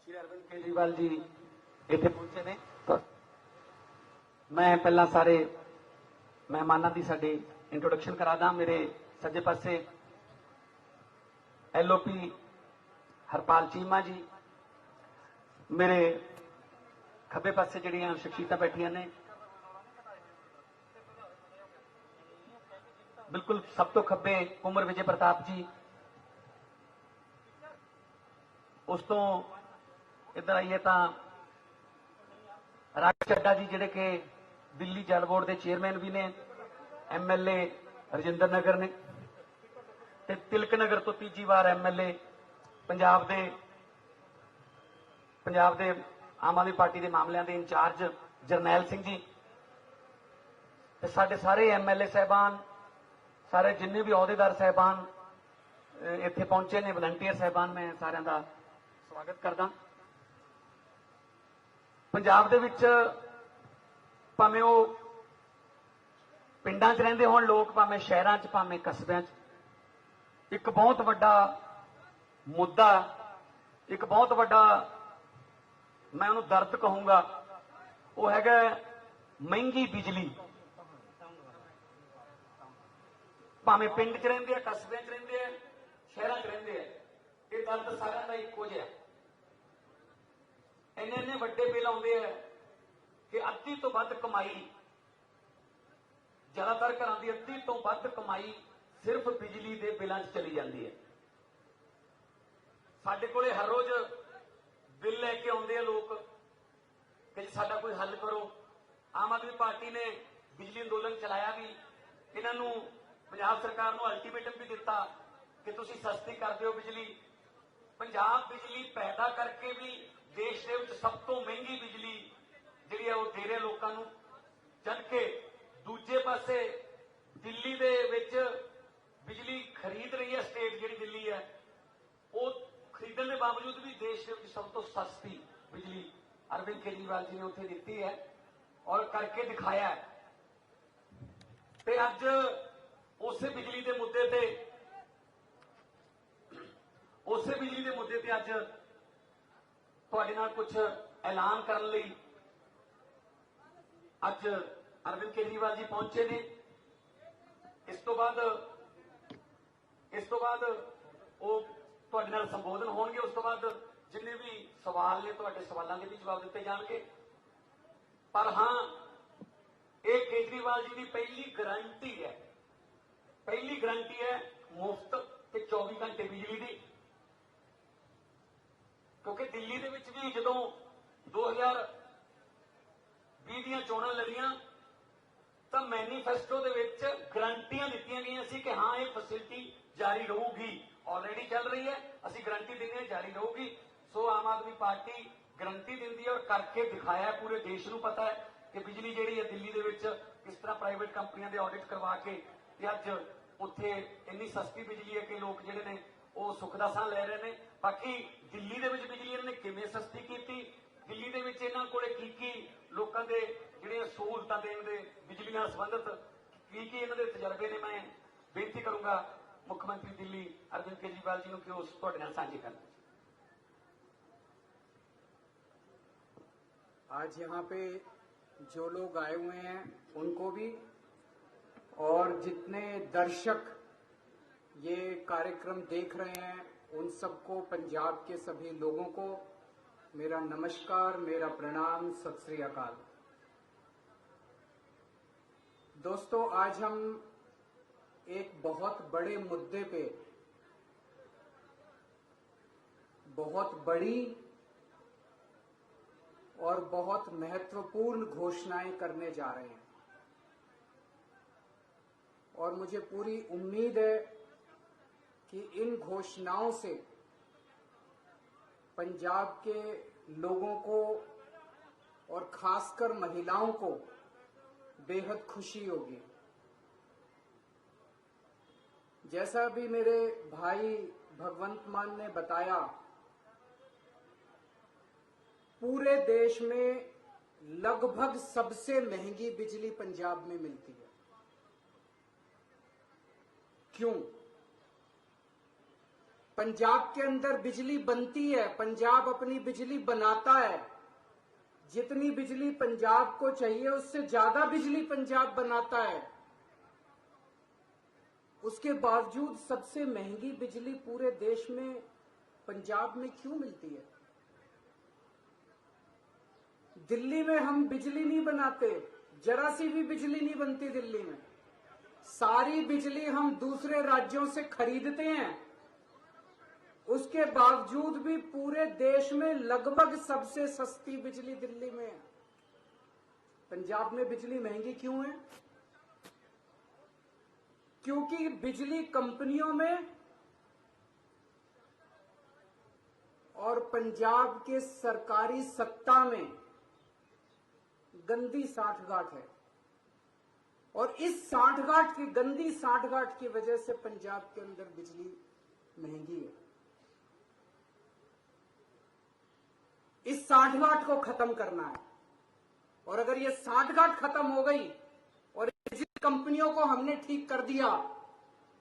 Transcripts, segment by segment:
श्री अरविंद केजरीवाल जी इत्थे पहुंचे ने। तो मैं पहला सारे मेहमानों की साडी इंट्रोडक्शन करा दा। मेरे सज्जे पासे LOP हरपाल चीमा जी, मेरे खब्बे पासे जिहड़ियां शख्सियतां बैठियां ने, बिल्कुल सब तो खब्बे कुंवर विजय प्रताप जी, उस तो इधर आइए तो राज चड्डा जी जिहड़े कि दिल्ली जल बोर्ड के चेयरमैन भी ने, MLA रजिंदर नगर ने, ते तिलक नगर तो तीजी बार MLA पंजाब दे आम आदमी पार्टी के मामलों के इंचार्ज जरनैल सिंह जी, ते साडे सारे MLA साहबान, सारे जिन्ने भी अहुदेदार साहबान इत्थे पहुंचे ने, वलंटियर साहबान, मैं सारिਆਂ ਦਾ स्वागत करदा। पंजाब दे विच भावें वो पिंडां च रहिंदे होण लोग, भावें शहरां च, भावें कस्बिਆਂ च, एक बहुत वड्डा मुद्दा, एक बहुत वड्डा मैं उन्होंने दर्द कहूंगा, वो हैगा महंगी बिजली। भावें पिंड च रहिंदे, कस्बिਆਂ च रहिंदे, शहरां च रहिंदे, ये दर्द सारिਆਂ ਦਾ ਇੱਕੋ ਜਿਹਾ। इन्ने वड्डे बिल आउंदे है कि अद्धी तो वध कमाई, ज्यादातर घरां दी अद्धी तो वध कमाई सिर्फ बिजली के बिलों च चली जाती है। साडे कोले हर रोज बिल लैके आउंदे लोग कि साडा कोई हल करो। आम आदमी पार्टी ने बिजली अंदोलन चलाया भी, इन्हां नूं पंजाब सरकार नूं अल्टीमेटम भी दिता कि तुसीं सस्ती कर दिओ बिजली। पंजाब बिजली पैदा करके भी देश के सब तो महंगी बिजली जिहड़ी है वो दे रहे लोगों नूं, जबकि दूजे पासे दिल्ली दे विच बिजली खरीद रही है स्टेट जिहड़ी दिल्ली है, वो खरीदण के बावजूद भी देश के सब तो सस्ती बिजली अरविंद केजरीवाल जी ने उत्थे दिती है और करके दिखाया है। ते अज उस बिजली के मुद्दे ते अज तुहाडे नाल कुछ ऐलान करने लई अज अरविंद केजरीवाल जी पहुंचे ने। इस तो बाद वो तुहाडे नाल संबोधन होणगे। उस तो बाद जिन्ने भी सवाल ने तुहाडे सवालों के भी जवाब दिते जाणगे। पर हाँ, ये केजरीवाल जी की पहली गारंटी है मुफ्त ते 24 घंटे बिजली की। क्योंकि दिल्ली दे विच भी जदों 2020 ਦੀਆਂ ਚੋਣਾਂ लड़ियां तो मैनीफेस्टो दे विच गारंटियां दित्तियां गईयां सी कि हाँ ये फैसिलिटी जारी रहूगी, ऑलरेडी चल रही है, असीं गारंटी दिंदे हां जारी रहूगी। सो आम आदमी पार्टी गारंटी दिंदी है और करके दिखाया है। पूरे देश नूं पता है कि बिजली जिहड़ी है दिल्ली दे विच किस तरह प्राइवेट कंपनियां दे ऑडिट करवा के ते अज उत्थे इन्नी सस्ती बिजली है कि लोग जिहड़े ने वो सुख दा साह लै रहे हैं। बाकी दिल्ली दे विच बिजली इन्होंने किवें सस्ती की, दिल्ली दे विच इन्हां कोले की लोकां दे जिहड़ियां सहूलतां देण दे बिजली नाल संबंधित की इन्हां दे तजर्बे ने, मैं बेनती करूंगा मुख्यमंत्री दिल्ली अरविंद केजरीवाल जी नूं कि उस तुहाडे नाल साझी करन। आज यहाँ पे जो लोग आए हुए हैं उनको भी, और जितने दर्शक ये कार्यक्रम देख रहे हैं उन सबको, पंजाब के सभी लोगों को मेरा नमस्कार, मेरा प्रणाम, सत श्री अकाल। दोस्तों, आज हम एक बहुत बड़े मुद्दे पे बहुत बड़ी और बहुत महत्वपूर्ण घोषणाएं करने जा रहे हैं, और मुझे पूरी उम्मीद है कि इन घोषणाओं से पंजाब के लोगों को और खासकर महिलाओं को बेहद खुशी होगी। जैसा भी मेरे भाई भगवंत मान ने बताया, पूरे देश में लगभग सबसे महंगी बिजली पंजाब में मिलती है। क्यों? पंजाब के अंदर बिजली बनती है, पंजाब अपनी बिजली बनाता है। जितनी बिजली पंजाब को चाहिए उससे ज्यादा बिजली पंजाब बनाता है। उसके बावजूद सबसे महंगी बिजली पूरे देश में पंजाब में क्यों मिलती है? दिल्ली में हम बिजली नहीं बनाते, जरा सी भी बिजली नहीं बनती दिल्ली में। सारी बिजली हम दूसरे राज्यों से खरीदते हैं। उसके बावजूद भी पूरे देश में लगभग सबसे सस्ती बिजली दिल्ली में है। पंजाब में बिजली महंगी क्यों है? क्योंकि बिजली कंपनियों में और पंजाब के सरकारी सत्ता में गंदी साठगांठ है। और इस साठगांठ की, गंदी साठगांठ की वजह से पंजाब के अंदर बिजली महंगी है। इस साठगांठ को खत्म करना है। और अगर ये साठगांठ खत्म हो गई और बिजली कंपनियों को हमने ठीक कर दिया,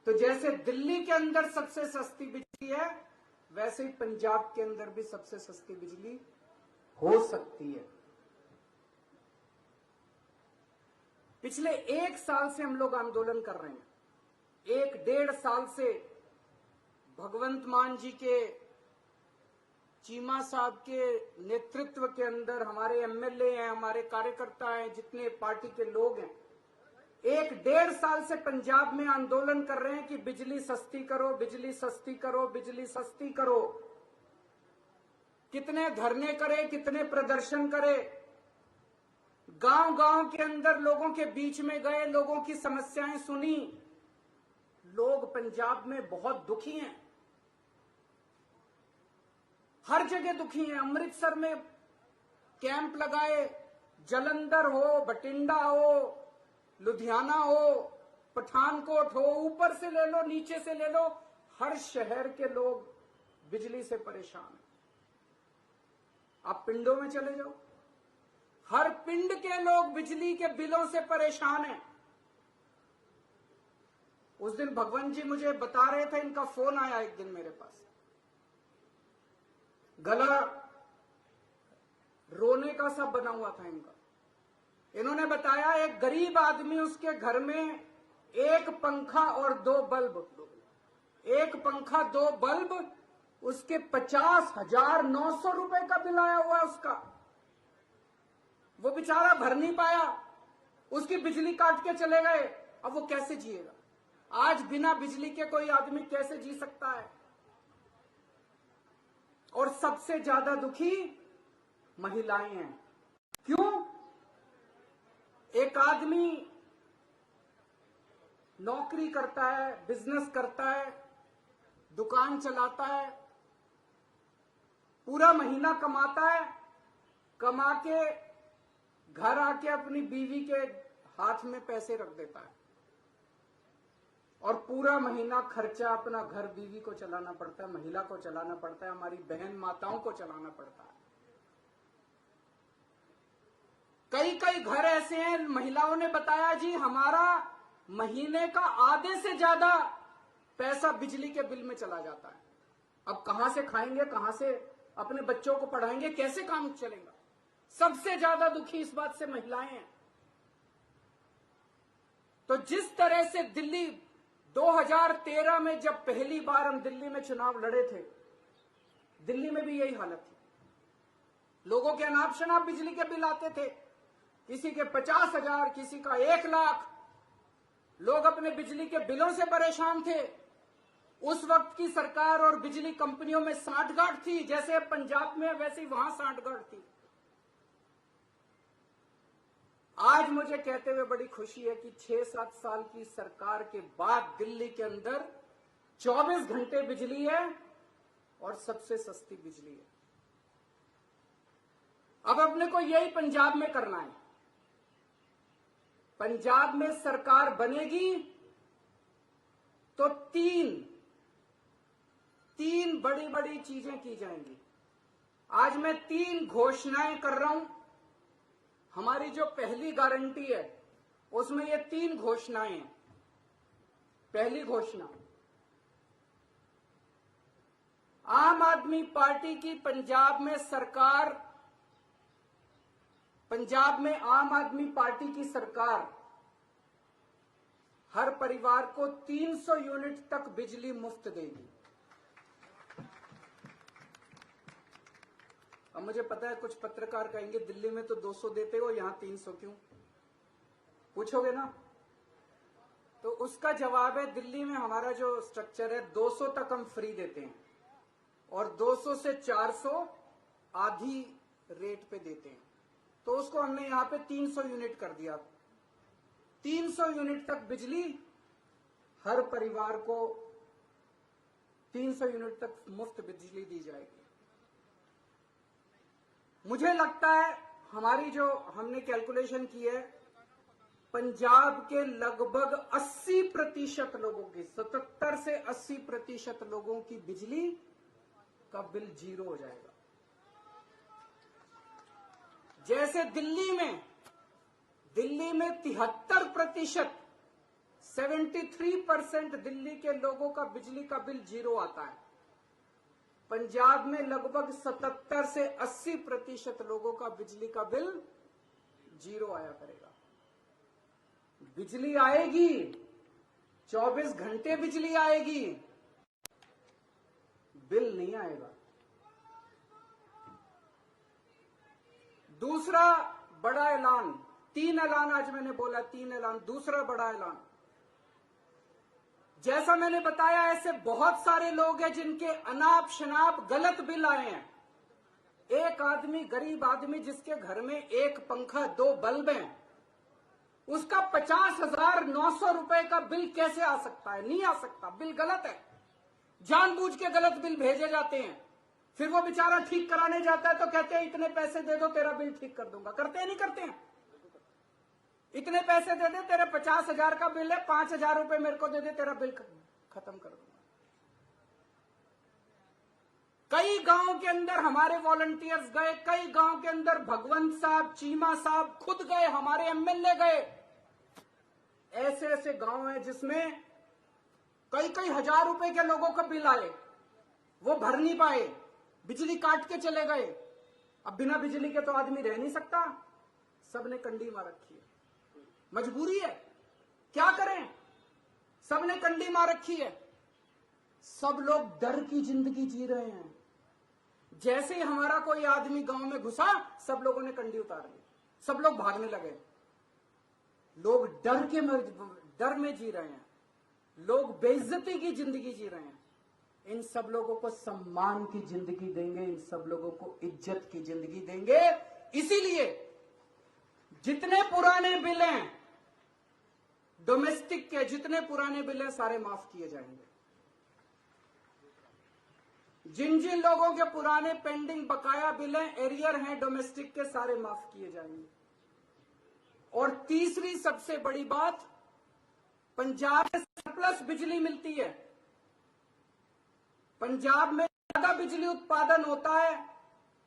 तो जैसे दिल्ली के अंदर सबसे सस्ती बिजली है, वैसे ही पंजाब के अंदर भी सबसे सस्ती बिजली हो सकती है। पिछले 1 साल से हम लोग आंदोलन कर रहे हैं। 1-1.5 साल से भगवंत मान जी के, चीमा साहब के नेतृत्व के अंदर हमारे एमएलए हैं, हमारे कार्यकर्ता हैं, जितने पार्टी के लोग हैं, 1-1.5 साल से पंजाब में आंदोलन कर रहे हैं कि बिजली सस्ती करो, बिजली सस्ती करो, बिजली सस्ती करो। कितने धरने करे, कितने प्रदर्शन करे, गांव-गांव के अंदर लोगों के बीच में गए, लोगों की समस्याएं सुनी। लोग पंजाब में बहुत दुखी हैं, हर जगह दुखी हैं। अमृतसर में कैंप लगाए, जलंधर हो, बठिंडा हो, लुधियाना हो, पठानकोट हो, ऊपर से ले लो, नीचे से ले लो, हर शहर के लोग बिजली से परेशान हैं। आप पिंडों में चले जाओ, हर पिंड के लोग बिजली के बिलों से परेशान हैं। उस दिन भगवंत जी मुझे बता रहे थे, इनका फोन आया एक दिन मेरे पास, गला रोने का सा बना हुआ था इनका। इन्होंने बताया एक गरीब आदमी, उसके घर में 1 पंखा और 2 बल्ब, 1 पंखा 2 बल्ब, उसके 50,900 रुपए का बिल आया हुआ है उसका। वो बेचारा भर नहीं पाया, उसकी बिजली काट के चले गए। अब वो कैसे जिएगा? आज बिना बिजली के कोई आदमी कैसे जी सकता है? और सबसे ज्यादा दुखी महिलाएं हैं। क्यों? एक आदमी नौकरी करता है, बिजनेस करता है, दुकान चलाता है, पूरा महीना कमाता है, कमा के घर आके अपनी बीवी के हाथ में पैसे रख देता है और पूरा महीना खर्चा अपना घर, बीवी को चलाना पड़ता है, महिला को चलाना पड़ता है, हमारी बहन माताओं को चलाना पड़ता है। कई कई घर ऐसे हैं, महिलाओं ने बताया जी हमारा महीने का आधे से ज्यादा पैसा बिजली के बिल में चला जाता है। अब कहां से खाएंगे, कहां से अपने बच्चों को पढ़ाएंगे, कैसे काम चलेगा? सबसे ज्यादा दुखी इस बात से महिलाएं हैं। तो जिस तरह से दिल्ली 2013 में जब पहली बार हम दिल्ली में चुनाव लड़े थे, दिल्ली में भी यही हालत थी। लोगों के अनाप शनाप बिजली के बिल आते थे, किसी के 50,000, किसी का 1 लाख। लोग अपने बिजली के बिलों से परेशान थे। उस वक्त की सरकार और बिजली कंपनियों में साठगांठ थी, जैसे पंजाब में वैसे ही वहां साठगांठ थी। आज मुझे कहते हुए बड़ी खुशी है कि 6-7 साल की सरकार के बाद दिल्ली के अंदर 24 घंटे बिजली है और सबसे सस्ती बिजली है। अब अपने को यही पंजाब में करना है। पंजाब में सरकार बनेगी तो तीन बड़ी बड़ी चीजें की जाएंगी। आज मैं 3 घोषणाएं कर रहा हूं। हमारी जो पहली गारंटी है उसमें ये 3 घोषणाएं हैं। पहली घोषणा, आम आदमी पार्टी की पंजाब में सरकार, पंजाब में आम आदमी पार्टी की सरकार हर परिवार को 300 यूनिट तक बिजली मुफ्त देगी। अब मुझे पता है कुछ पत्रकार कहेंगे दिल्ली में तो 200 देते हो, यहां 300 क्यों? पूछोगे ना? तो उसका जवाब है, दिल्ली में हमारा जो स्ट्रक्चर है 200 तक हम फ्री देते हैं और 200 से 400 आधी रेट पे देते हैं। तो उसको हमने यहां पे 300 यूनिट कर दिया। 300 यूनिट तक बिजली हर परिवार को 300 यूनिट तक मुफ्त बिजली दी जाएगी। मुझे लगता है हमारी जो हमने कैलकुलेशन की है, पंजाब के लगभग 80% लोगों की, 77 से 80% लोगों की बिजली का बिल जीरो हो जाएगा। जैसे दिल्ली में 73%, 73% दिल्ली के लोगों का बिजली का बिल जीरो आता है, पंजाब में लगभग 77 से 80% लोगों का बिजली का बिल जीरो आया करेगा। बिजली आएगी, 24 घंटे बिजली आएगी, बिल नहीं आएगा। दूसरा बड़ा ऐलान, 3 ऐलान आज मैंने बोला, 3 ऐलान। दूसरा बड़ा ऐलान, जैसा मैंने बताया ऐसे बहुत सारे लोग हैं जिनके अनाप शनाप गलत बिल आए हैं। एक आदमी, गरीब आदमी जिसके घर में एक पंखा 2 बल्ब हैं, उसका 50,900 रुपए का बिल कैसे आ सकता है? नहीं आ सकता, बिल गलत है। जानबूझ के गलत बिल भेजे जाते हैं, फिर वो बेचारा ठीक कराने जाता है तो कहते हैं इतने पैसे दे दो तेरा बिल ठीक कर दूंगा। करते हैं नहीं करते हैं? इतने पैसे दे दे, तेरे 50,000 का बिल है, 5,000 रुपए मेरे को दे दे, तेरा बिल खत्म कर दूंगा। कई गांव के अंदर हमारे वॉलंटियर्स गए, कई गांव के अंदर भगवंत साहब, चीमा साहब खुद गए, हमारे एमएलए गए। ऐसे ऐसे गांव हैं जिसमें कई हजार रुपए के लोगों का बिल आए, वो भर नहीं पाए, बिजली काट के चले गए। अब बिना बिजली के तो आदमी रह नहीं सकता, सबने कंडी मार रखी है, मजबूरी है, क्या करें, सबने कंडी मार रखी है। सब लोग डर की जिंदगी जी रहे हैं। जैसे ही हमारा कोई आदमी गांव में घुसा, सब लोगों ने कंडी उतार ली, सब लोग भागने लगे। लोग डर में जी रहे हैं, लोग बेइज्जती की जिंदगी जी रहे हैं। इन सब लोगों को सम्मान की जिंदगी देंगे, इन सब लोगों को इज्जत की जिंदगी देंगे। इसीलिए जितने पुराने बिल हैं डोमेस्टिक के, जितने पुराने बिल हैं सारे माफ किए जाएंगे। जिन जिन लोगों के पुराने पेंडिंग बकाया बिल हैं, एरियर हैं डोमेस्टिक के, सारे माफ किए जाएंगे। और तीसरी सबसे बड़ी बात, पंजाब में सरप्लस बिजली मिलती है। पंजाब में ज्यादा बिजली उत्पादन होता है,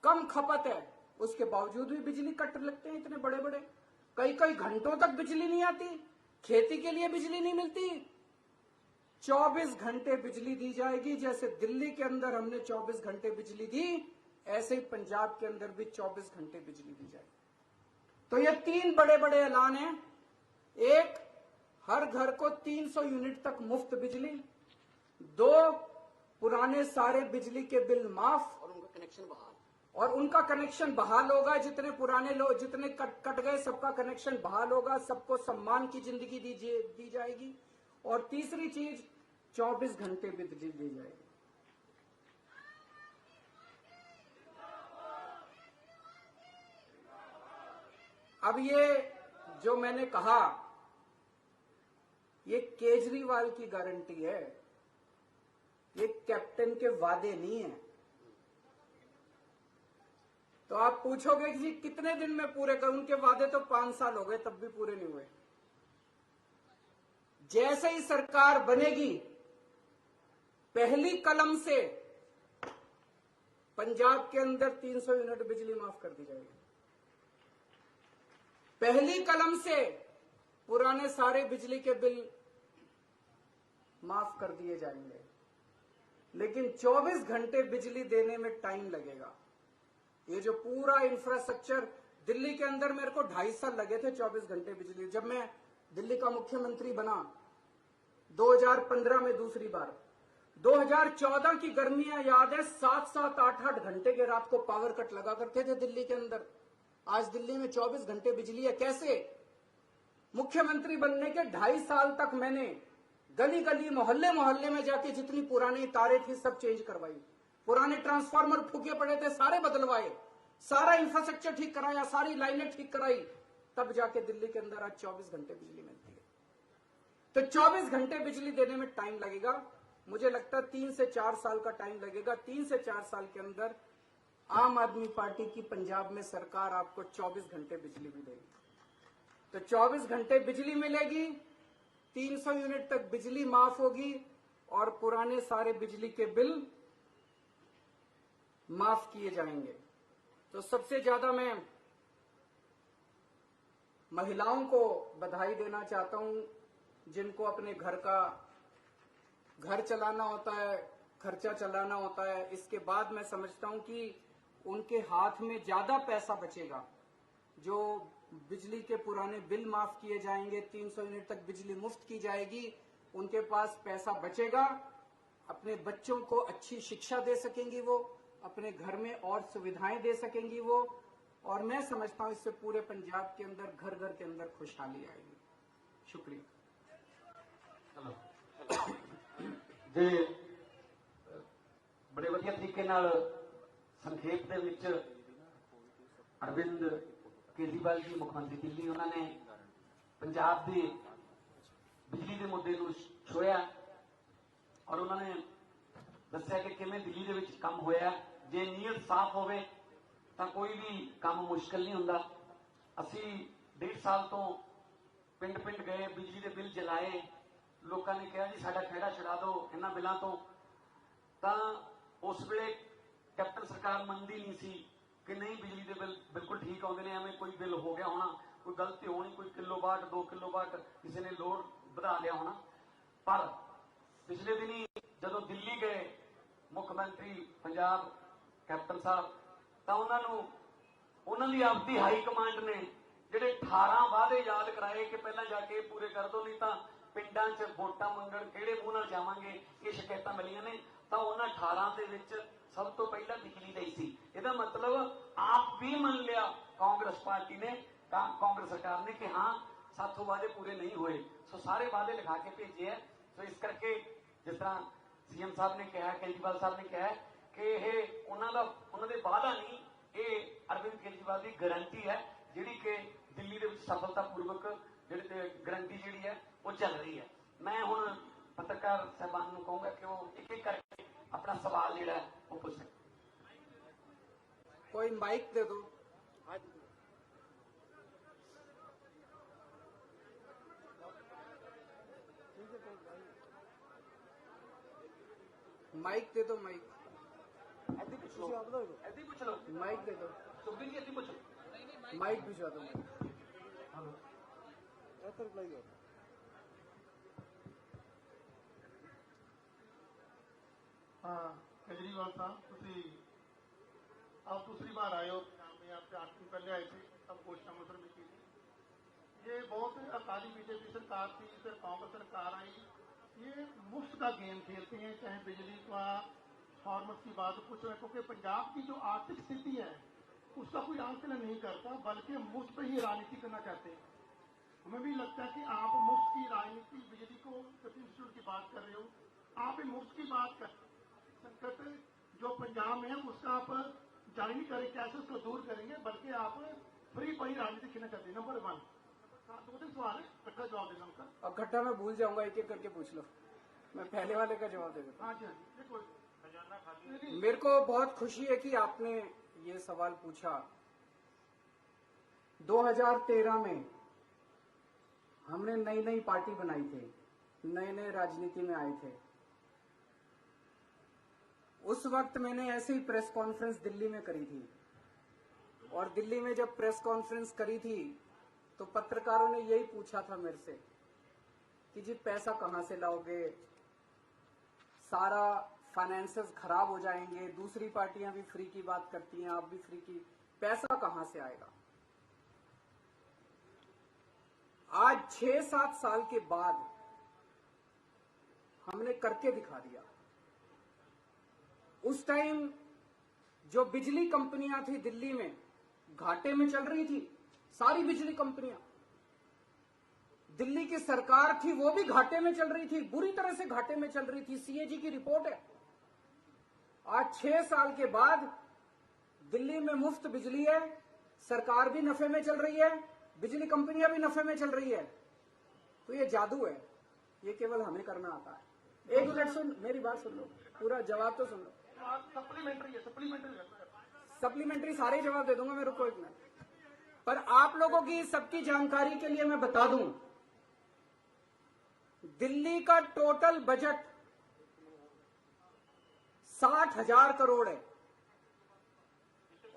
कम खपत है, उसके बावजूद भी बिजली कट लगते हैं इतने बड़े बड़े। कई घंटों तक बिजली नहीं आती, खेती के लिए बिजली नहीं मिलती। 24 घंटे बिजली दी जाएगी। जैसे दिल्ली के अंदर हमने 24 घंटे बिजली दी, ऐसे ही पंजाब के अंदर भी 24 घंटे बिजली दी जाएगी। तो ये 3 बड़े बड़े ऐलान हैं। एक, हर घर को 300 यूनिट तक मुफ्त बिजली। 2, पुराने सारे बिजली के बिल माफ और उनका कनेक्शन बहाल, और उनका कनेक्शन बहाल होगा। जितने पुराने लोग, जितने कट गए, सबका कनेक्शन बहाल होगा, सबको सम्मान की जिंदगी दी जाएगी। और तीसरी चीज, 24 घंटे बिजली दी जाएगी। अब ये जो मैंने कहा, ये केजरीवाल की गारंटी है, ये कैप्टन के वादे नहीं है। तो आप पूछोगे कि जी कितने दिन में पूरे करूं? उनके वादे तो 5 साल हो गए, तब भी पूरे नहीं हुए। जैसे ही सरकार बनेगी, पहली कलम से पंजाब के अंदर 300 यूनिट बिजली माफ कर दी जाएगी। पहली कलम से पुराने सारे बिजली के बिल माफ कर दिए जाएंगे। लेकिन 24 घंटे बिजली देने में टाइम लगेगा। ये जो पूरा इंफ्रास्ट्रक्चर दिल्ली के अंदर, मेरे को 2.5 साल लगे थे 24 घंटे बिजली। जब मैं दिल्ली का मुख्यमंत्री बना 2015 में दूसरी बार, 2014 की गर्मियां याद है, 7-7, 8-8 घंटे के रात को पावर कट लगा करते थे दिल्ली के अंदर। आज दिल्ली में 24 घंटे बिजली है। कैसे? मुख्यमंत्री बनने के 2.5 साल तक मैंने गली गली, मोहल्ले मोहल्ले में जाके जितनी पुरानी तारें थी सब चेंज करवाई, पुराने ट्रांसफार्मर फूके पड़े थे सारे बदलवाए, सारा इंफ्रास्ट्रक्चर ठीक कराया, सारी लाइनें ठीक कराई, तब जाके दिल्ली के अंदर आज 24 घंटे बिजली मिलती है। तो 24 घंटे बिजली देने में टाइम लगेगा। मुझे लगता है 3 से 4 साल का टाइम लगेगा। 3 से 4 साल के अंदर आम आदमी पार्टी की पंजाब में सरकार आपको 24 घंटे बिजली भी देगी। तो 24 घंटे बिजली मिलेगी, 300 यूनिट तक बिजली माफ होगी और पुराने सारे बिजली के बिल माफ किए जाएंगे। तो सबसे ज्यादा मैं महिलाओं को बधाई देना चाहता हूं, जिनको अपने घर चलाना होता है, खर्चा चलाना होता है। इसके बाद मैं समझता हूं कि उनके हाथ में ज्यादा पैसा बचेगा। जो बिजली के पुराने बिल माफ किए जाएंगे, 300 यूनिट तक बिजली मुफ्त की जाएगी, उनके पास पैसा बचेगा। अपने बच्चों को अच्छी शिक्षा दे सकेंगी वो, अपने घर में और सुविधाएं दे सकेंगी वो, और मैं समझता हूं इससे पूरे पंजाब के अंदर घर घर के अंदर खुशहाली आएगी। शुक्रिया। जे बड़े वधिया तरीके नाल संखेप दे विच अरविंद केजरीवाल जी मुख्यमंत्री दिल्ली, उन्होंने पंजाब के बिजली के मुद्दे को छुआ और उन्होंने दस्सिया कि किवें दिल्ली दे विच काम होया। जे नीयत साफ होवे तां कोई भी काम मुश्किल नहीं हुंदा। असी 1.5 साल तो पिंड पिंड गए, बिजली के बिल जलाए, लोगों ने कहा जी साडा खहड़ा छुड़ा दो इन्हां बिलों तो। तां उस वेले कैप्टन सरकार मनदी नहीं सी कि नहीं बिजली के बिल बिल्कुल ठीक आउंदे ने, एवें कोई बिल हो गया होना, कोई गलती होनी, कोई किलोवाट 2 किलोवाट किसी ने लोड बढ़ा लिया होना। पर पिछले दिनी जदों दिल्ली गए मुख्यमंत्री पंजाब कैप्टन साहब, तो उन्होंने आपकी हाई कमांड ने ਜਿਹੜੇ 18 वादे याद कराए कि पहला जाके पूरे कर दो, नहीं तो पिंडां च वोटां मंगण किहड़े मूंह नाल जावांगे, ये शिकायतां मिलियां ने। तो उन्हां 18 दे विच सब तो पहला बिजली दा ही सी। इहदा मतलब आप भी मन लिया कांग्रेस पार्टी ने, कांग्रेस सरकार ने कि हाँ साथों वादे पूरे नहीं हुए, सो सारे वादे लिखा के भेजे है। सो इस करके जिस तरह सीएम साहब ने कहा, केजरीवाल साहब ने कहा कि यह उन्होंने वादा नहीं, ये अरविंद केजरीवाल की गारंटी है जिहड़ी कि दिल्ली दे विच सफलतापूर्वक जिहड़ी गारंटी जिहड़ी है वो चल रही है। मैं हुण पत्रकार साहबान नूं कहूँगा कि वो एक एक करके अपना सवाल जिहड़ा है वो पूछ सकते। कोई माइक दे दो। माइक दे दो, माइक ऐसे पूछ लो, ऐसे पूछ लो, माइक दे दो, सुखबीर जी ऐसे पूछ लो, माइक भिजवा दो। हाँ केजरीवाल साहब, तुसी आप दूसरी बार आए हो में, आपसे 8 दिन पहले आए थे, तब घोषणा पत्र में की थी। ये बहुत अकाली बीजेपी सरकार थी, फिर कांग्रेस सरकार आई, ये मुफ्त का गेम खेलते हैं, चाहे बिजली का फार्मर्स की बात पूछो, क्योंकि पंजाब की जो आर्थिक स्थिति है उसका कोई आंकलन नहीं करता, बल्कि मुफ्त पर ही राजनीति करना चाहते हैं। हमें भी लगता है कि आप मुफ्त की राजनीति, बिजली को इंस्टीट्यूट की बात कर रहे हो, आप मुफ्त की बात कर, संकट जो पंजाब में है उसका आप जारी नहीं करें, कैसे उसको दूर करेंगे, बल्कि आप फ्री पर ही राजनीति खेलना चाहते हैं। नंबर 1। 2 सवाल है, इकट्ठा जवाब देना उनका। अब इकट्ठा मैं भूल जाऊंगा, एक एक करके पूछ लो, मैं पहले वाले का जवाब दे देता हूं। हाँ जी, देखो खजाना खाली। मेरे को बहुत खुशी है कि आपने ये सवाल पूछा। 2013 में हमने नई नई पार्टी बनाई थी, नए नए राजनीति में आए थे। उस वक्त मैंने ऐसे ही प्रेस कॉन्फ्रेंस दिल्ली में करी थी, और दिल्ली में जब प्रेस कॉन्फ्रेंस करी थी तो पत्रकारों ने यही पूछा था मेरे से कि जी पैसा कहां से लाओगे, सारा फाइनेंसेस खराब हो जाएंगे, दूसरी पार्टियां भी फ्री की बात करती हैं, आप भी फ्री की, पैसा कहां से आएगा? आज 6-7 साल के बाद हमने करके दिखा दिया। उस टाइम जो बिजली कंपनियां थी दिल्ली में घाटे में चल रही थी, सारी बिजली कंपनियां, दिल्ली की सरकार थी वो भी घाटे में चल रही थी, बुरी तरह से घाटे में चल रही थी। सीएजी की रिपोर्ट है। आज 6 साल के बाद दिल्ली में मुफ्त बिजली है, सरकार भी नफे में चल रही है, बिजली कंपनियां भी नफे में चल रही है। तो ये जादू है, ये केवल हमें करना आता है। एक मिनट सुन, मेरी बात सुन लो, पूरा जवाब तो सुन लो। सप्लीमेंट्री है, सप्लीमेंट्री सारे जवाब दे दूंगा मैं, रुको एक मिनट। पर आप लोगों की सबकी जानकारी के लिए मैं बता दूं, दिल्ली का टोटल बजट 60,000 करोड़ है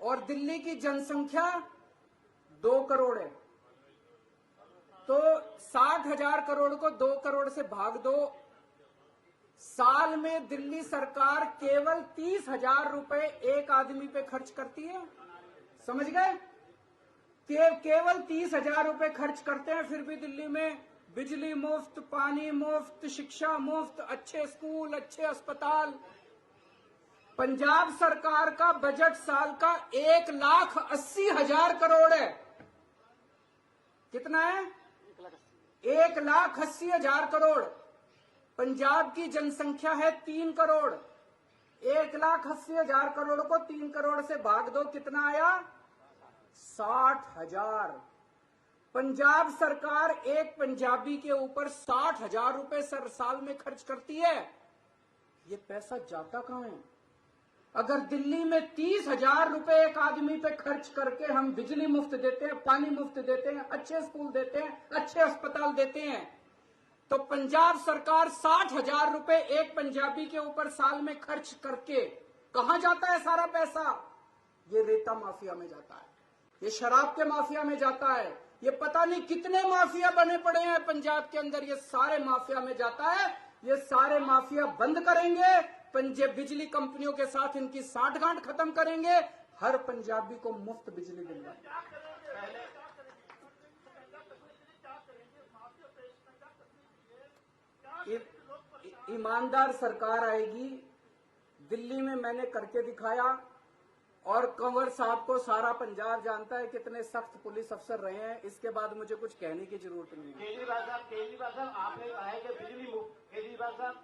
और दिल्ली की जनसंख्या 2 करोड़ है। तो 60,000 करोड़ को 2 करोड़ से भाग दो, साल में दिल्ली सरकार केवल 30,000 रुपए एक आदमी पे खर्च करती है। समझ गए? केवल 30,000 रुपए खर्च करते हैं, फिर भी दिल्ली में बिजली मुफ्त, पानी मुफ्त, शिक्षा मुफ्त, अच्छे स्कूल, अच्छे अस्पताल। पंजाब सरकार का बजट साल का 1,80,000 करोड़ है। कितना है? 1,80,000 करोड़। पंजाब की जनसंख्या है 3 करोड़। 1,80,000 करोड़ को 3 करोड़ से भाग दो, कितना आया? 60,000। पंजाब सरकार एक पंजाबी के ऊपर 60,000 रुपए साल में खर्च करती है। ये पैसा जाता कहां है? अगर दिल्ली में 30,000 रुपए एक आदमी पे खर्च करके हम बिजली मुफ्त देते हैं, पानी मुफ्त देते हैं, अच्छे स्कूल देते हैं, अच्छे अस्पताल देते हैं, तो पंजाब सरकार 60,000 रुपए एक पंजाबी के ऊपर साल में खर्च करके कहां जाता है सारा पैसा? ये रेता माफिया में जाता है, ये शराब के माफिया में जाता है, ये पता नहीं कितने माफिया बने पड़े हैं पंजाब के अंदर, ये सारे माफिया में जाता है। ये सारे माफिया बंद करेंगे, पंजाब बिजली कंपनियों के साथ इनकी साठगांठ खत्म करेंगे, हर पंजाबी को मुफ्त बिजली दिलवाएंगे। ईमानदार सरकार आएगी, दिल्ली में मैंने करके दिखाया, और कंवर साहब को सारा पंजाब जानता है कितने सख्त पुलिस अफसर रहे हैं। इसके बाद मुझे कुछ कहने की जरूरत नहीं है। केजरीवाल साहब आपने कहा है कि बिजली मुफ्त, केजरीवाल साहब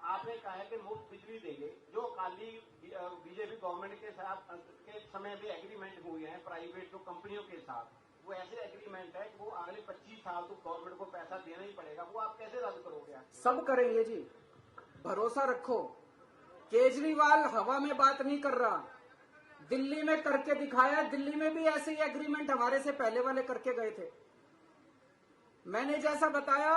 आपने कहा है कि मुफ्त बिजली देंगे। जो अकाली बीजेपी गवर्नमेंट के साथ के समय भी एग्रीमेंट हुए हैं प्राइवेट जो कंपनियों के साथ, वो ऐसे एग्रीमेंट है कि वो अगले 25 साल तो गवर्नमेंट को पैसा देना ही पड़ेगा, वो आप कैसे रद्द करोगे? सब करेंगे जी, भरोसा रखो। केजरीवाल हवा में बात नहीं कर रहा, दिल्ली में करके दिखाया। दिल्ली में भी ऐसे ही एग्रीमेंट हमारे से पहले वाले करके गए थे। मैंने जैसा बताया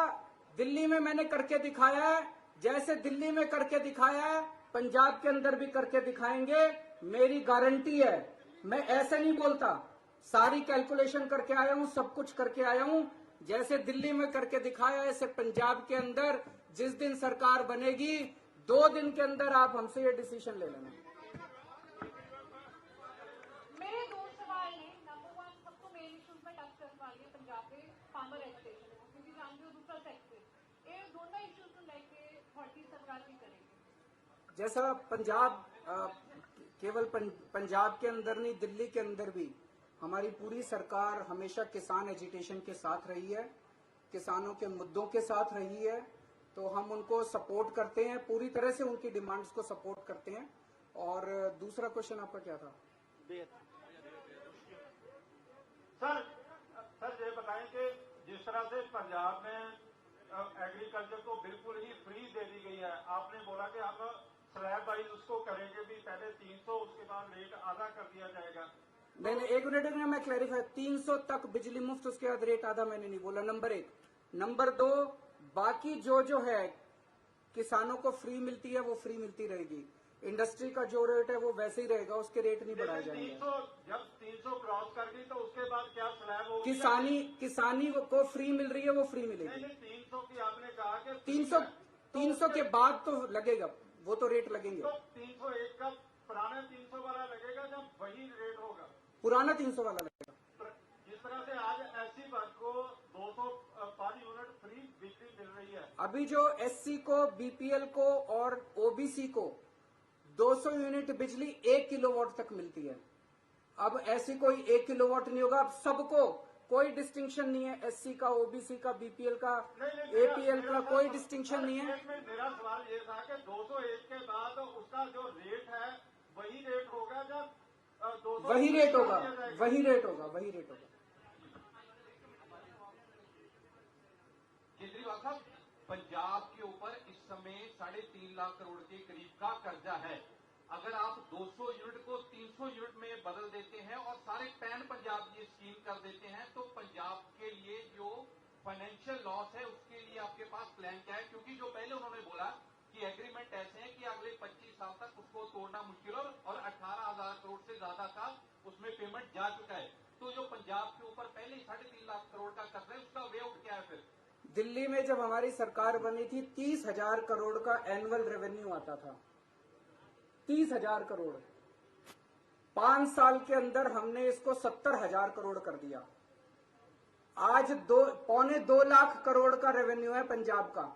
दिल्ली में मैंने करके दिखाया है, जैसे दिल्ली में करके दिखाया है पंजाब के अंदर भी करके दिखाएंगे, मेरी गारंटी है। मैं ऐसे नहीं बोलता, सारी कैलकुलेशन करके आया हूं, सब कुछ करके आया हूं। जैसे दिल्ली में करके दिखाया ऐसे पंजाब के अंदर जिस दिन सरकार बनेगी 2 दिन के अंदर आप हमसे ये डिसीजन ले लेना। मेरे 2 सवाल हैं। नंबर 1, सबको मेन इश्यूज में टच करने वाली है पंजाब में फार्मर एजुकेशन, क्योंकि जानते हो दूसरा सेक्टर ये दोनों इश्यूज को लेके अथॉरिटी सरकार भी करेगी। जैसा पंजाब केवल पंजाब के अंदर नहीं, दिल्ली के अंदर भी हमारी पूरी सरकार हमेशा किसान एजिटेशन के साथ रही है, किसानों के मुद्दों के साथ रही है। तो हम उनको सपोर्ट करते हैं, पूरी तरह से उनकी डिमांड्स को सपोर्ट करते हैं। और दूसरा क्वेश्चन आपका क्या था? सर ये बताएं कि जिस तरह से पंजाब में एग्रीकल्चर को बिल्कुल ही फ्री दे दी गई है, आपने बोला कि आप स्लैब वाइज उसको करेंगे भी, पहले 300 उसके बाद रेट आधा कर दिया जाएगा। मैंने एक मिनट में मैं क्लैरिफाई, 300 तक बिजली मुफ्त, उसके बाद रेट आधा मैंने नहीं बोला। नंबर 1। नंबर 2, बाकी जो है किसानों को फ्री मिलती है वो फ्री मिलती रहेगी। इंडस्ट्री का जो रेट है वो वैसे ही रहेगा, उसके रेट नहीं बढ़ाए जाएंगे। जब 300 क्रॉस कर गई तो उसके बाद क्या स्लैब होगी? किसानी को फ्री मिल रही है, वो फ्री मिलेगी। नहीं, 300 की आपने कहा कि 300 के बाद तो लगेगा, वो तो रेट लगेंगे। तो 301 का पुराना 300 वाला लगेगा जब वही रेट होगा? पुराना 300 वाला लगेगा। जिस तरह से आज एससी वर्ग को 200 पर यूनिट फ्री बिजली मिल रही है, अभी जो एससी को, बीपीएल को और ओबीसी को 200 यूनिट बिजली 1 किलोवाट तक मिलती है। अब ऐसी कोई 1 किलोवाट नहीं होगा, अब सबको कोई डिस्टिंक्शन नहीं है, एससी का, ओबीसी का, बीपीएल का, एपीएल का, कोई डिस्टिंक्शन नहीं है। मेरा सवाल ये था कि 201 के बाद उसका जो रेट है वही रेट होगा जब 200 वही रेट होगा, वही रेट होगा, वही रेट होगा। केजरीवाल साहब, पंजाब के ऊपर इस समय 3.5 लाख करोड़ के करीब का कर्जा है। अगर आप 200 यूनिट को 300 यूनिट में बदल देते हैं और सारे पैन पंजाब ये स्कीम कर देते हैं, तो पंजाब के लिए जो फाइनेंशियल लॉस है उसके लिए आपके पास प्लान क्या है? क्योंकि जो पहले उन्होंने बोला कि एग्रीमेंट ऐसे हैं कि अगले 25 साल तक उसको तोड़ना मुश्किल हो, और 18,000 करोड़ से ज्यादा का उसमें पेमेंट जा चुका है। तो जो पंजाब के ऊपर पहले ही 3.5 लाख करोड़ का कर्ज है, उसका वे आउट क्या है फिर? दिल्ली में जब हमारी सरकार बनी थी 30,000 करोड़ का एनुअल रेवेन्यू आता था, 30,000 करोड़। 5 साल के अंदर हमने इसको 70,000 करोड़ कर दिया। आज 2.25 लाख करोड़ का रेवेन्यू है पंजाब का।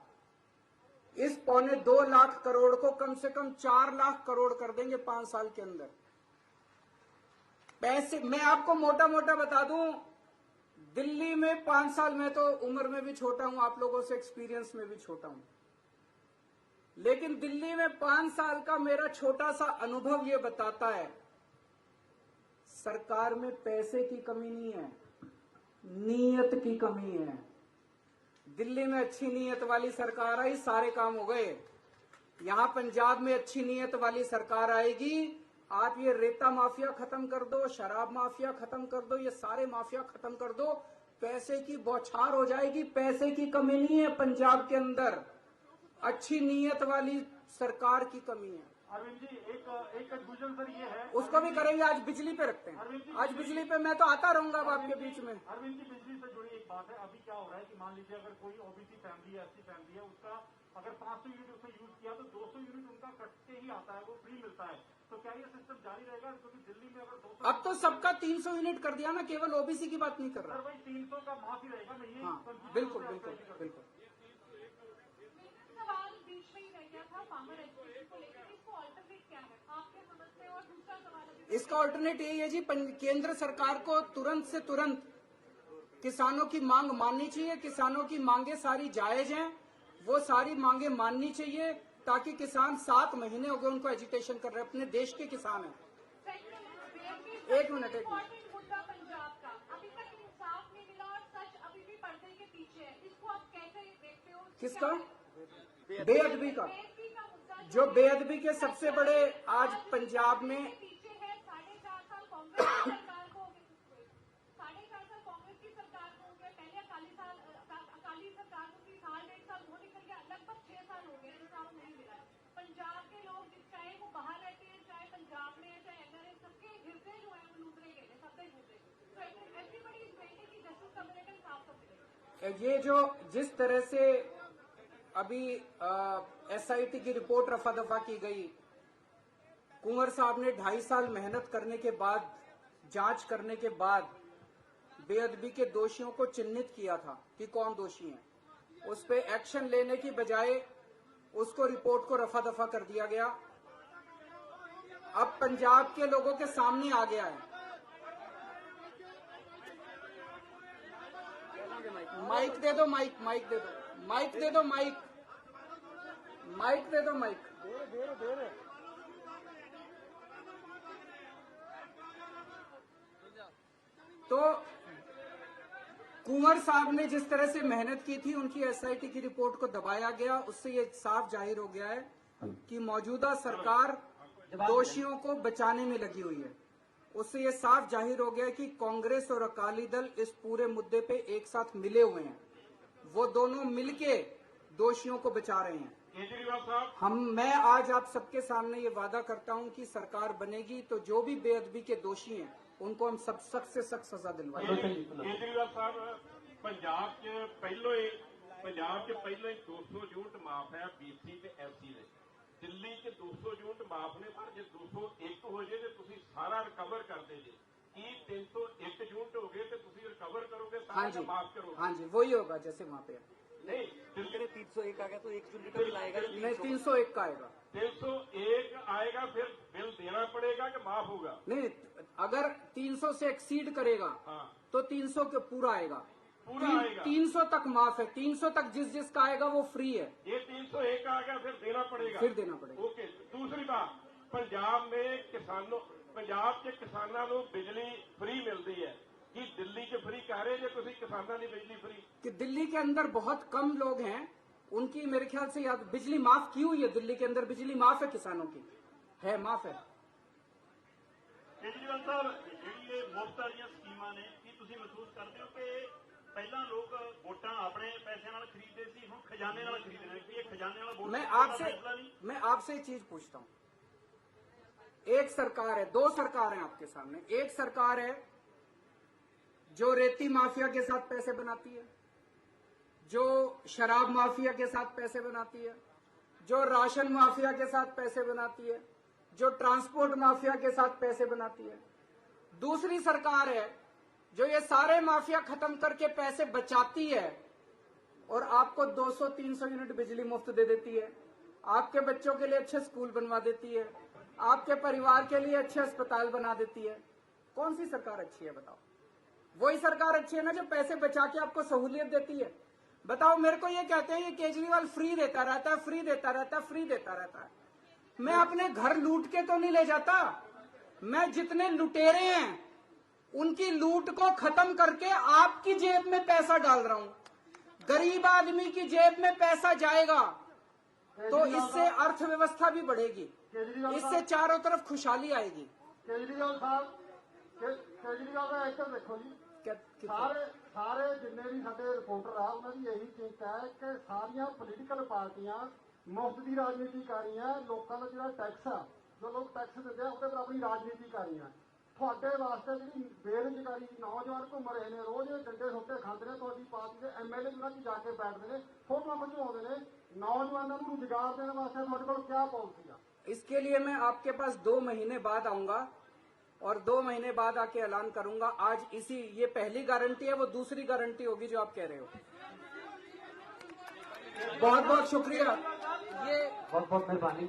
इस 2.25 लाख करोड़ को कम से कम 4 लाख करोड़ कर देंगे 5 साल के अंदर। पैसे मैं आपको मोटा मोटा बता दूं, दिल्ली में 5 साल, मैं तो उम्र में भी छोटा हूं, आप लोगों से एक्सपीरियंस में भी छोटा हूं, लेकिन दिल्ली में 5 साल का मेरा छोटा सा अनुभव ये बताता है, सरकार में पैसे की कमी नहीं है, नीयत की कमी है। दिल्ली में अच्छी नीयत वाली सरकार आई, सारे काम हो गए। यहां पंजाब में अच्छी नीयत वाली सरकार आएगी, आप ये रेता माफिया खत्म कर दो, शराब माफिया खत्म कर दो, ये सारे माफिया खत्म कर दो, पैसे की बौछार हो जाएगी। पैसे की कमी नहीं है पंजाब के अंदर, अच्छी नीयत वाली सरकार की कमी है। अरविंद जी, एक कंफ्यूजन सर ये है, उसको भी करेंगे। आज बिजली पे रखते हैं, आज बिजली पे मैं तो आता रहूंगा अब आपके बीच में। अरविंद जी, बिजली से जुड़ी एक बात है। अभी क्या हो रहा है कि मान लीजिए अगर कोई ओबीसी फैमिली है, एससी फैमिली है, उसका अगर 500 यूनिट उसने यूज किया तो 200 यूनिट उनका कट के ही आता है, वो फ्री मिलता है। तो क्या ये सिस्टम जारी रहेगा? क्योंकि दिल्ली में अगर 200, अब तो सबका 300 यूनिट कर दिया, मैं केवल ओबीसी की बात नहीं कर रहा। सर वही 300 का माफ ही रहेगा। मैं ये हाँ, बिल्कुल बिल्कुल बिल्कुल। सवाल बीच में ही रह गया था फार्मर एजुकेशन को लेकर, इसको ऑल्टरनेट क्या है आपके समझ से? और दूसरा सवाल अभी इसका ऑल्टरनेट यही है जी, केंद्र सरकार को तुरंत से तुरंत किसानों की मांग माननी चाहिए। किसानों की मांगे सारी जायज हैं, वो सारी मांगे माननी चाहिए, ताकि किसान 7 महीने हो गए उनको एजिटेशन कर रहे हैं, अपने देश के किसान हैं। एक मिनट। इम्पोर्टेंट मुद्दा पंजाब का अभी तक इंसाफ नहीं मिला और सच अभी भी पर्दे के पीछे है, इसको आप कैसे देखते हो? किसका? बेअदबी का। बेअदबी का मुद्दा जो बेअदबी के सबसे बड़े आज पंजाब में पीछे है। 4.5 साल कांग्रेस की सरकार को हो गए, 4.5 साल कांग्रेस की सरकार को हो गए, पहले अकाली सरकार को थी, 1.5 साल वो निकल गया, लगभग 6 साल हो गए इंसाफ नहीं मिला। पंजाब के लोग चाहे वो बाहर रहते हैं, चाहे पंजाब में है, चाहे एनआरए, सबके हृदय जो है वो लूटरे गए, सबके लूटरे। तो एवरीबडी इज वेटिंग कि जस्टिस का मिलेगा, इंसाफ का मिलेगा। ये जो जिस तरह से अभी एसआईटी की रिपोर्ट रफा दफा की गई, कुंवर साहब ने 2.5 साल मेहनत करने के बाद, जांच करने के बाद बेअदबी के दोषियों को चिन्हित किया था कि कौन दोषी हैं। उस पे एक्शन लेने की बजाय उसको रिपोर्ट को रफा दफा कर दिया गया। अब पंजाब के लोगों के सामने आ गया है। माइक दे दो, माइक दे दो, माइक दे दो, माइक दे दो, माइक। तो कुंवर साहब ने जिस तरह से मेहनत की थी, उनकी एसआईटी की रिपोर्ट को दबाया गया, उससे ये साफ जाहिर हो गया है कि मौजूदा सरकार दोषियों को बचाने में लगी हुई है। उससे ये साफ जाहिर हो गया है कि कांग्रेस और अकाली दल इस पूरे मुद्दे पे एक साथ मिले हुए हैं, वो दोनों मिलके दोषियों को बचा रहे हैं। केजरीवाल साहब, मैं आज आप सबके सामने ये वादा करता हूं कि सरकार बनेगी तो जो भी बेअदबी के दोषी हैं उनको हम सब सख्त से सख्त सजा दिलवाएंगे। केजरीवाल साहब, पंजाब च पहलो ही 200 यूनिट माफ है बीसी ते एससी दे, ਦਿੱਲੀ 'ਚ 200 ਯੂਨਿਟ ਮਾਫ ਨੇ, ਪਰ ਜੇ 201 ਹੋ ਜੇ ਤੇ ਤੁਸੀਂ ਸਾਰਾ ਰਿਕਵਰ ਕਰਦੇ ਜੇ। ਕੀ 301 ਯੂਨਿਟ ਹੋ ਗਏ ਤੇ ਤੁਸੀਂ ਰਿਕਵਰ ਕਰੋਗੇ, हाँ ਸਾਰਾ जी, ਮਾਫ ਕਰੋਗੇ? हाँ जी, वही होगा जैसे वहाँ पे है। नहीं, 301 आ गया तो 1 यूनिट का बिल आएगा। नहीं, 301 का आएगा। 301 आएगा, फिर बिल देना पड़ेगा कि माफ होगा? नहीं, अगर 300 से एक्सीड करेगा हाँ, तो 300 के पूरा आएगा। पूरा आएगा। 300 तक माफ है, 300 तक जिसका आएगा वो फ्री है, ये 301 आ गया, फिर देना पड़ेगा। फिर देना पड़ेगा। ओके। दूसरी बात, पंजाब में किसानों, पंजाब के किसानों को बिजली फ्री मिलती है कि दिल्ली च फ्री कह रहे जे तुसीं किसानों की बिजली फ्री? कि दिल्ली के अंदर बहुत कम लोग हैं, उनकी मेरे ख्याल से याद बिजली माफ की हुई है। दिल्ली के अंदर बिजली माफ है किसानों की, है माफ है। ਕੇਜਰੀਵਾਲ ਸਾਹਿਬ, ਜਿਹੜੀ ਇਹ ਮੁਫਤ ਵਾਲੀਆਂ ਸਕੀਮਾਂ ਨੇ, ਕੀ ਤੁਸੀਂ ਮਹਿਸੂਸ ਕਰਦੇ ਹੋ ਕਿ ਪਹਿਲਾਂ ਲੋਕ ਵੋਟਾਂ ਆਪਣੇ ਪੈਸਿਆਂ ਨਾਲ ਖਰੀਦਦੇ ਸੀ, ਹੁਣ ਖਜ਼ਾਨੇ ਨਾਲ ਖਰੀਦ ਰਹੇ ਨੇ? ਕੀ ਇਹ ਖਜ਼ਾਨੇ ਨਾਲ ਵੋਟ मैं ਦਾ ਫੈਸਲਾ नहीं? मैं आपसे एक चीज पूछता हूँ। एक सरकार है, दो सरकार हैं आपके सामने। एक सरकार है जो रेती माफिया के साथ पैसे बनाती है, जो शराब माफिया के साथ पैसे बनाती है, जो राशन माफिया के साथ पैसे बनाती है, जो ट्रांसपोर्ट माफिया के साथ पैसे बनाती है। दूसरी सरकार है जो ये सारे माफिया खत्म करके पैसे बचाती है और आपको 200-300 यूनिट बिजली मुफ्त दे देती है, आपके बच्चों के लिए अच्छे स्कूल बनवा देती है, आपके परिवार के लिए अच्छे अस्पताल बना देती है। कौन सी सरकार अच्छी है बताओ? वही सरकार अच्छी है ना जो पैसे बचा के आपको सहूलियत देती है। बताओ, मेरे को ये कहते हैं ये केजरीवाल फ्री देता रहता है, फ्री देता रहता है, फ्री देता रहता है। मैं अपने घर लूट के तो नहीं ले जाता, मैं जितने लुटेरे हैं उनकी लूट को खत्म करके आपकी जेब में पैसा डाल रहा हूं। गरीब आदमी की जेब में पैसा जाएगा तो इससे अर्थव्यवस्था भी बढ़ेगी, इससे चारों तरफ खुशहाली आएगी। केजरीवाल साहब, केजरीवाल का एक देखो जी, ਸਾਰੇ ਜਿੰਨੇ ਵੀ ਸਾਡੇ ਰਿਪੋਰਟਰ ਆ ਉਹਨਾਂ ਦੀ ਇਹੀ ਚਿੰਤਾ ਹੈ ਕਿ ਸਾਰੀਆਂ ਪੋਲੀਟੀਕਲ ਪਾਰਟੀਆਂ ਮੁਫਤ ਦੀ ਰਾਜਨੀਤੀ ਕਰ ਰਹੀਆਂ। ਲੋਕਾਂ ਦਾ ਜਿਹੜਾ ਟੈਕਸ ਆ, ਜੋ ਲੋਕ ਟੈਕਸ ਦਿੰਦੇ ਆ ਉਹਦੇ ਪਰ ਆਪਣੀ ਰਾਜਨੀਤੀ ਕਰ ਰਹੀਆਂ। ਤੁਹਾਡੇ ਵਾਸਤੇ ਜਿਹੜੀ ਬੇਰੁਜ਼ਗਾਰੀ, ਨੌਜਵਾਨ ਘੁੰਮ ਰਹੇ ਨੇ, ਰੋਜ਼ ਡੰਡੇ ਸੋਟੇ ਖਾਂਦੇ ਨੇ, ਤੁਹਾਡੀ ਪਾਰਟੀ ਦੇ ਐਮਐਲਏ ਉਹਨਾਂ 'ਚ ਜਾ ਕੇ ਬੈਠਦੇ ਨੇ, ਫੋਟੋਆਂ ਖਿਚਵਾਉਂਦੇ ਨੇ। नौजवानों को रोजगार देने वास्ते ਤੁਹਾਡੇ ਕੋਲ क्या पॉलिसी है? इसके लिए मैं आपके पास 2 महीने बाद आऊंगा और 2 महीने बाद आके ऐलान करूंगा। आज इसी ये पहली गारंटी है, वो दूसरी गारंटी होगी जो आप कह रहे हो। बहुत बहुत शुक्रिया। ये बहुत बहुत मेहरबानी।